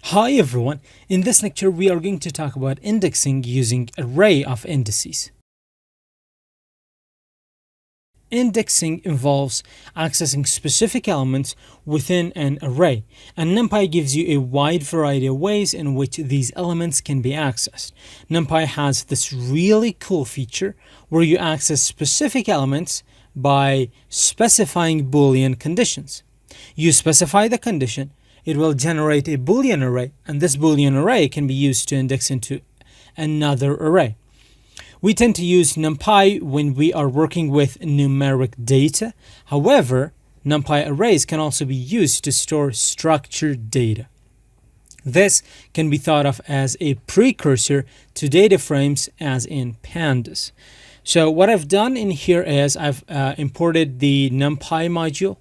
Hi everyone, in this lecture we are going to talk about indexing using array of indices. Indexing involves accessing specific elements within an array, and NumPy gives you a wide variety of ways in which these elements can be accessed. NumPy has this really cool feature where you access specific elements by specifying Boolean conditions. You specify the condition, it will generate a Boolean array, and this Boolean array can be used to index into another array. We tend to use NumPy when we are working with numeric data. However, NumPy arrays can also be used to store structured data. This can be thought of as a precursor to data frames as in pandas. So what I've done in here is I've imported the NumPy module,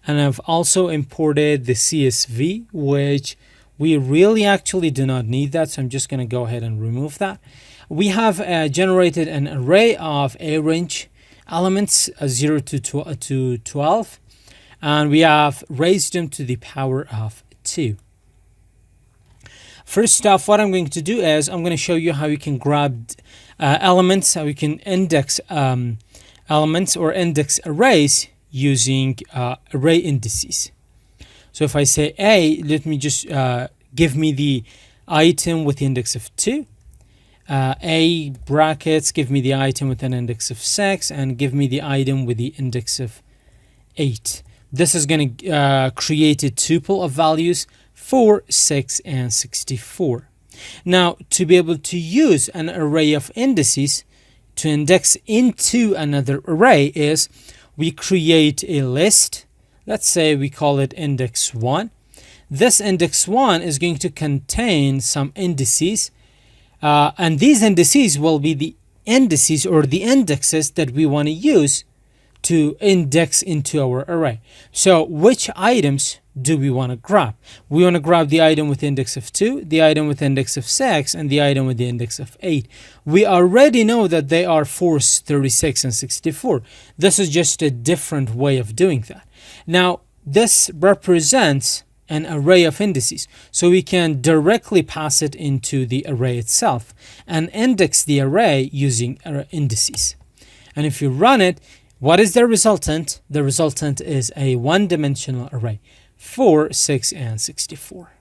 and I've also imported the CSV, which we really actually do not need that. So I'm just going to go ahead and remove that. We have generated an array of range elements 0 to 12, and we have raised them to the power of 2. First off, what I'm going to do is I'm going to show you how you can grab elements, how you can index elements or index arrays using array indices. So if I say A, let me just give me the item with the index of 2. A brackets give me the item with an index of 6, and give me the item with the index of 8. This is going to create a tuple of values 4, 6, and 64. Now, to be able to use an array of indices to index into another array is we create a list. Let's say we call it index 1. This index 1 is going to contain some indices, and these indices will be the indices or the indexes that we want to use to index into our array. So which items do we want to grab? We want to grab the item with index of 2, the item with index of 6, and the item with the index of 8. We already know that they are 4, 36, and 64. This is just a different way of doing that. Now, this represents an array of indices, so we can directly pass it into the array itself and index the array using indices. And if you run it, what is the resultant? The resultant is a one-dimensional array, 4, 6, and 64.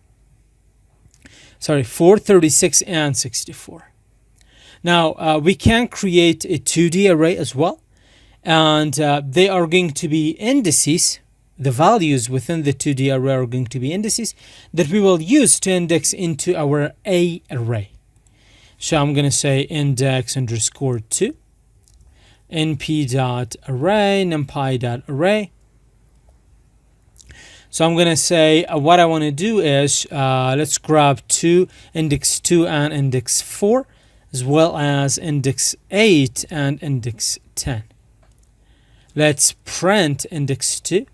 Sorry, 4, 36, and 64. Now, we can create a 2D array as well, and they are going to be indices. The values within the 2D array are going to be indices that we will use to index into our A array. So I'm going to say index underscore 2, np.array, numpy.array. So I'm going to say what I want to do is let's grab index 2 and index 4, as well as index 8 and index 10. Let's print index 2.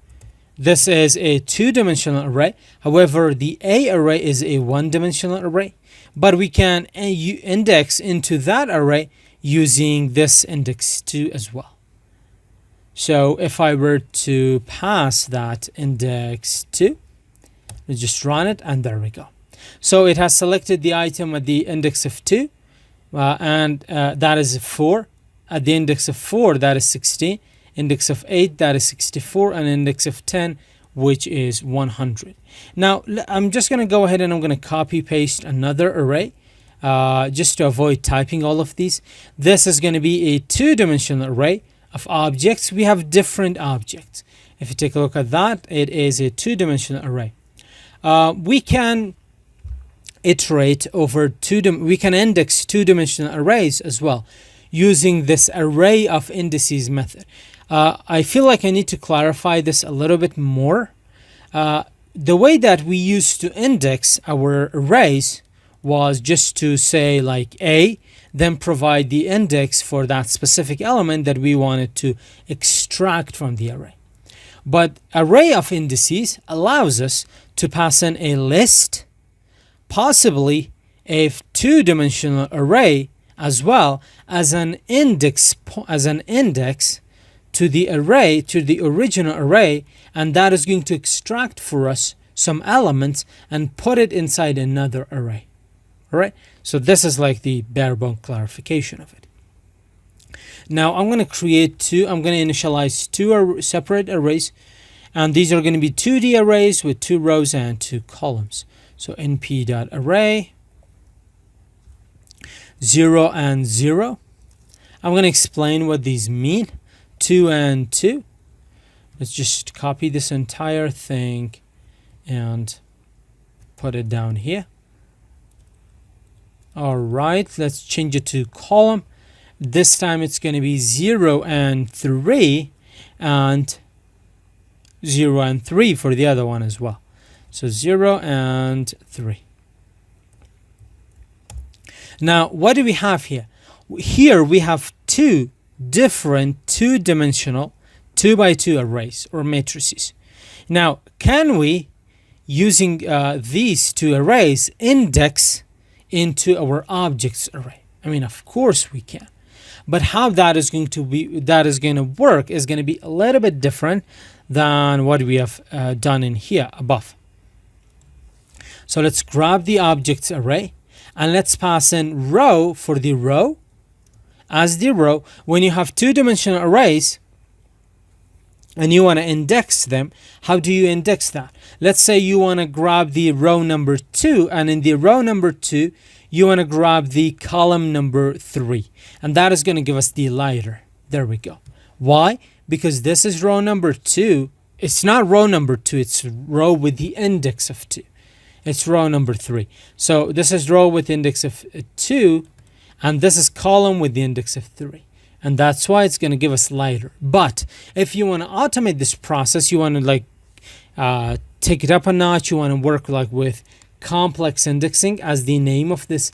This is a two-dimensional array. However, the A array is a one-dimensional array, but we can index into that array using this index 2 as well. So if I were to pass that index 2, let's just run it, and there we go. So it has selected the item at the index of 2, and that is 4. At the index of 4, that is 16. Index of 8, that is 64, and index of 10, which is 100. Now, I'm just going to go ahead and I'm going to copy paste another array just to avoid typing all of these. This is going to be a two-dimensional array of objects. We have different objects. If you take a look at that, it is a two-dimensional array. We can iterate over we can index two-dimensional arrays as well using this array of indices method. I feel like I need to clarify this a little bit more. The way that we used to index our arrays was just to say like A, then provide the index for that specific element that we wanted to extract from the array. But array of indices allows us to pass in a list, possibly a two-dimensional array, as well as an index to the array, to the original array, and that is going to extract for us some elements and put it inside another array. All right, so this is like the bare bone clarification of it. Now I'm going to create two, I'm going to initialize two separate arrays, and these are going to be 2D arrays with 2 rows and 2 columns. So np.array 0 and 0. I'm going to explain what these mean. 2 and 2. Let's just copy this entire thing and put it down here. All right, let's change it to column. This time it's going to be 0 and 3, and 0 and 3 for the other one as well. So 0 and 3. Now, what do we have here? Here we have two different two-dimensional 2x2 arrays or matrices. Now, can we, using these two arrays, index into our objects array? I mean, of course we can. But how that is going to work is going to be a little bit different than what we have done in here above. So let's grab the objects array and let's pass in row for the row as the row. When you have two-dimensional arrays and you want to index them, how do you index that? Let's say you want to grab the row number 2, and in the row number 2 you want to grab the column number 3, and that is going to give us the lighter. There we go. Why? Because this is row number 2. It's not row number 2, it's row with the index of 2. It's row number 3. So this is row with index of 2, and this is column with the index of 3. And that's why it's going to give us lighter. But if you want to automate this process, you want to like take it up a notch, you want to work like with complex indexing, as the name of this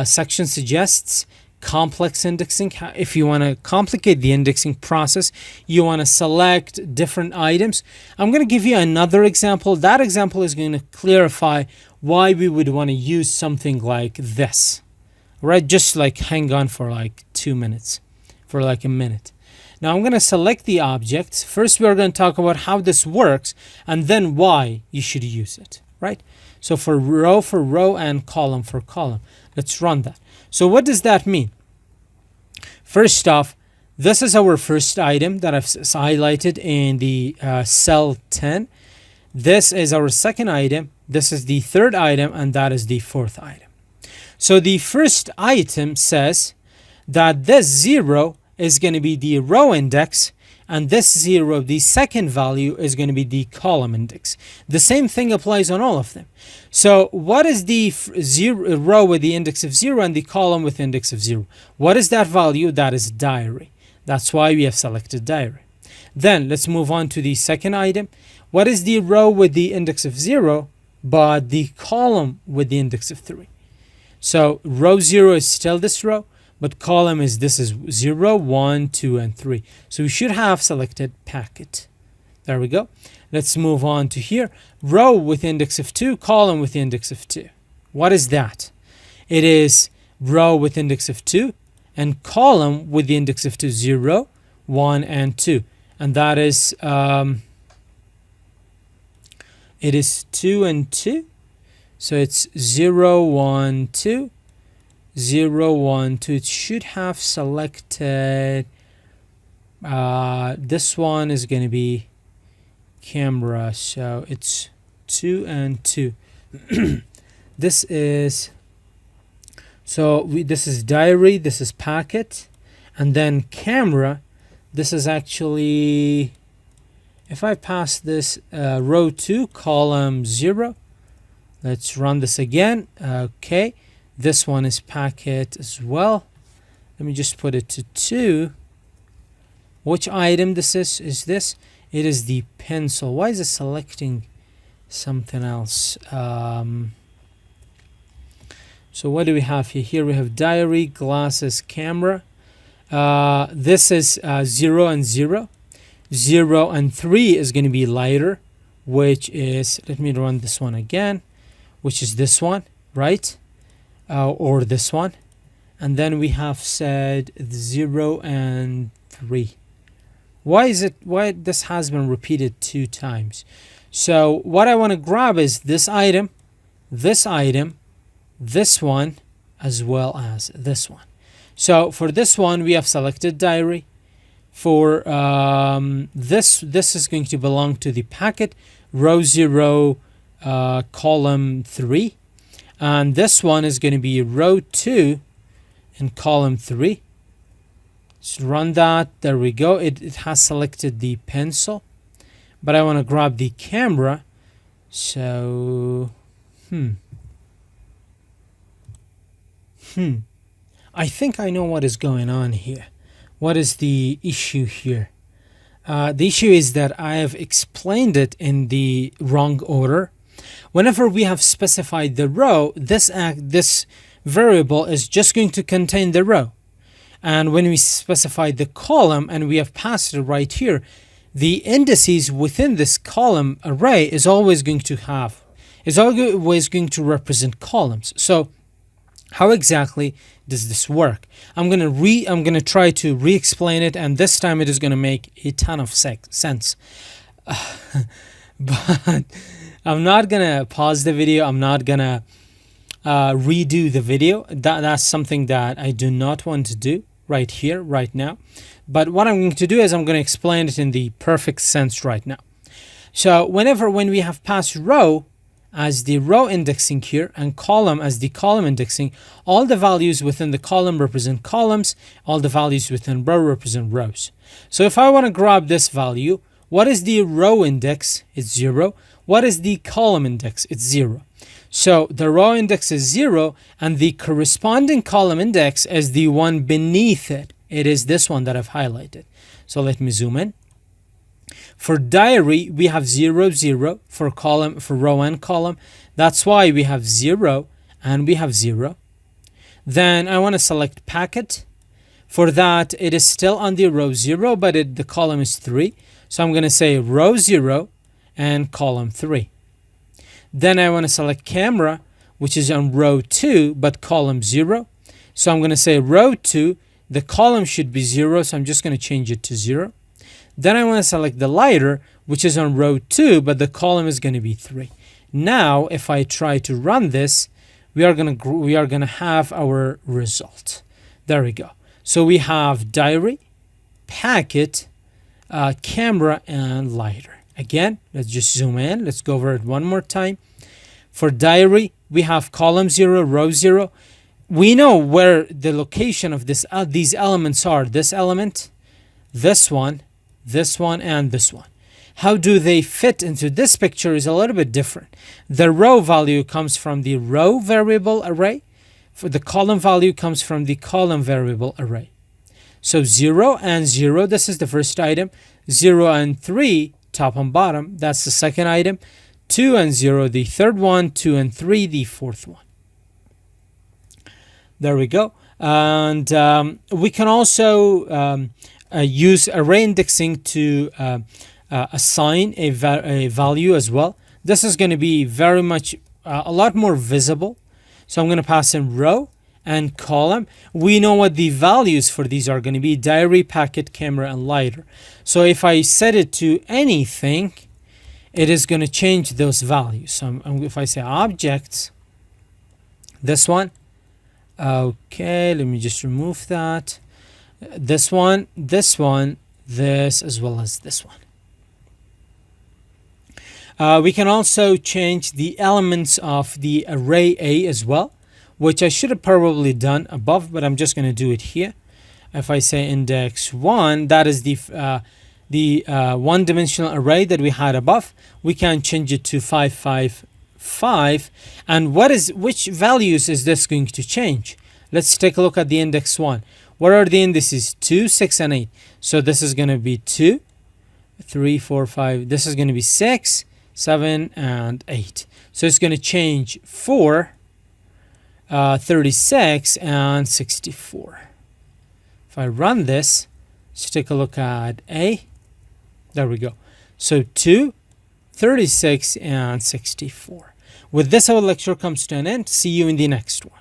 section suggests, complex indexing. If you want to complicate the indexing process, you want to select different items. I'm going to give you another example. That example is going to clarify why we would want to use something like this. Right? Just like hang on for like 2 minutes, for like a minute. Now I'm going to select the objects. First, we're going to talk about how this works and then why you should use it, right? So for row and column for column. Let's run that. So what does that mean? First off, this is our first item that I've highlighted in the cell 10. This is our second item. This is the third item, and that is the fourth item. So the first item says that this 0 is going to be the row index, and this 0, the second value, is going to be the column index. The same thing applies on all of them. So what is the row with the index of 0 and the column with index of 0? What is that value? That is diary. That's why we have selected diary. Then let's move on to the second item. What is the row with the index of 0 but the column with the index of 3? So row 0 is still this row, but column is, this is 0, 1, 2, and 3. So we should have selected packet. There we go. Let's move on to here. Row with index of 2, column with index of 2. What is that? It is row with index of 2 and column with the index of 2, 0, 1, and 2. And that is, it is 2 and 2. So it's 0, 1, 2. 0, 1, 2. It should have selected, this one is going to be camera, so it's 2 and 2. This is, so this is diary, this is packet, and then camera. This is actually, if I pass this row 2, column 0, let's run this again. Okay. This one is packet as well. Let me just put it to 2. Which item this is this? It is the pencil. Why is it selecting something else? So what do we have here? Here we have diary, glasses, camera. This is 0 and 0. 0 and 3 is going to be lighter, which is, let me run this one again, which is this one, right? Or this one. And then we have said 0 and 3. Why this has been repeated 2 times? So what I want to grab is this item, this one, as well as this one. So for this one, we have selected diary. For this is going to belong to the packet, row 0, column 3. And this one is going to be row 2 in column 3. Let's run that. There we go. It has selected the pencil. But I want to grab the camera. So, I think I know what is going on here. What is the issue here? The issue is that I have explained it in the wrong order. Whenever we have specified the row, this variable is just going to contain the row. And when we specify the column and we have passed it right here, the indices within this column array is always going to represent columns. So how exactly does this work? I'm gonna try to re-explain it, and this time it is gonna make a ton of sense. But I'm not gonna pause the video. I'm not gonna redo the video. That's something that I do not want to do right here, right now. But what I'm going to do is I'm going to explain it in the perfect sense right now. So when we have passed row as the row indexing here and column as the column indexing, all the values within the column represent columns, all the values within row represent rows. So if I want to grab this value, what is the row index? It's 0. What is the column index? It's 0. So the row index is 0, and the corresponding column index is the one beneath it. It is this one that I've highlighted. So let me zoom in. For diary, we have 0, 0 for row and column. That's why we have 0 and we have 0. Then I want to select packet. For that, it is still on the row 0, but the column is 3. So I'm going to say row 0 and column 3. Then I want to select camera, which is on row 2, but column 0. So I'm going to say row 2, the column should be 0, so I'm just going to change it to 0. Then I want to select the lighter, which is on row 2, but the column is going to be 3. Now, if I try to run this, we are going to have our result. There we go. So we have diary, packet, camera, and lighter. Again, let's just zoom in. Let's go over it one more time. For diary, we have column 0, row 0. We know where the location of these elements are. This element, this one, and this one. How do they fit into this picture is a little bit different. The row value comes from the row variable array. For the column value comes from the column variable array. So 0 and 0, this is the first item. 0 and 3, top and bottom, that's the second item. 2 and 0, the third one. 2 and 3, the fourth one. There we go. And we can also use array indexing to assign a value as well. This is going to be very much a lot more visible. So I'm going to pass in row and column. We know what the values for these are going to be: diary, packet, camera, and lighter. So if I set it to anything, it is going to change those values. So if I say objects, this one, okay, let me just remove that. This one, this as well as this one. We can also change the elements of the array A as well, which I should have probably done above, but I'm just going to do it here. If I say index 1, that is the one-dimensional array that we had above. We can change it to 5, 5, 5. And which values is this going to change? Let's take a look at the index 1. What are the indices? 2, 6, and 8. So this is going to be 2, 3, 4, 5. This is going to be 6, 7, and 8. So it's going to change 4, 36, and 64. If I run this, let's take a look at A. There we go. So 2, 36, and 64. With this, our lecture comes to an end. See you in the next one.